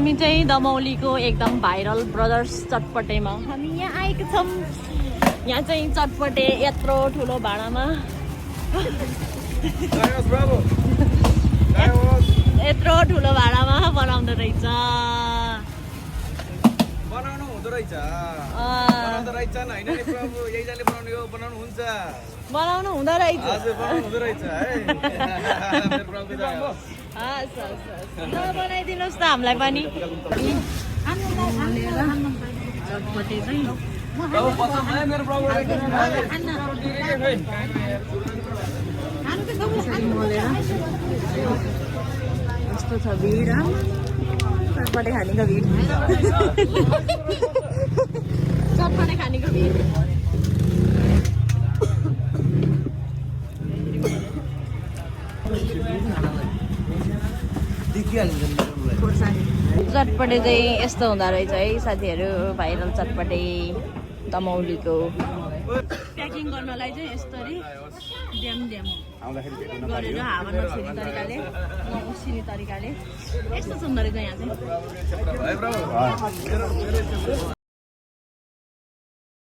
हामी चाहिँ दमौलीको एकदम भाइरल ब्रदर्स चटपटेमा हामी यहाँ आएको छौँ। यहाँ चाहिँ चटपटे यत्रो ठुलो भाँडामा यत्रो ठुलो भाँडामा बनाउँदो रहेछ। बनाउनु हुँदो रहेछ बनाउनु हुँदो रहेछ हजुर बनाउनु हुँदो रहेछ है मेरो प्रभु हस् हस् हस् ल बनाइदिनुहोस् त हामीलाई पनि चटपटे चाहिँ मेरो प्रभु मोलेर कस्तो छ भिड चटपटे खानेको भिड चटपटे खानेको भिड चटपटे चाहिँ यस्तो हुँदो रहेछ है साथीहरू भाइरल चटपटे दमौलीको प्याकिङ गर्नलाई चाहिँ यसरी ड्याम ड्याम गरेर हावा नछिर्ने तरिकाले नउसिने तरिकाले यस्तो सुन्दर रहेछ यहाँ चाहिँ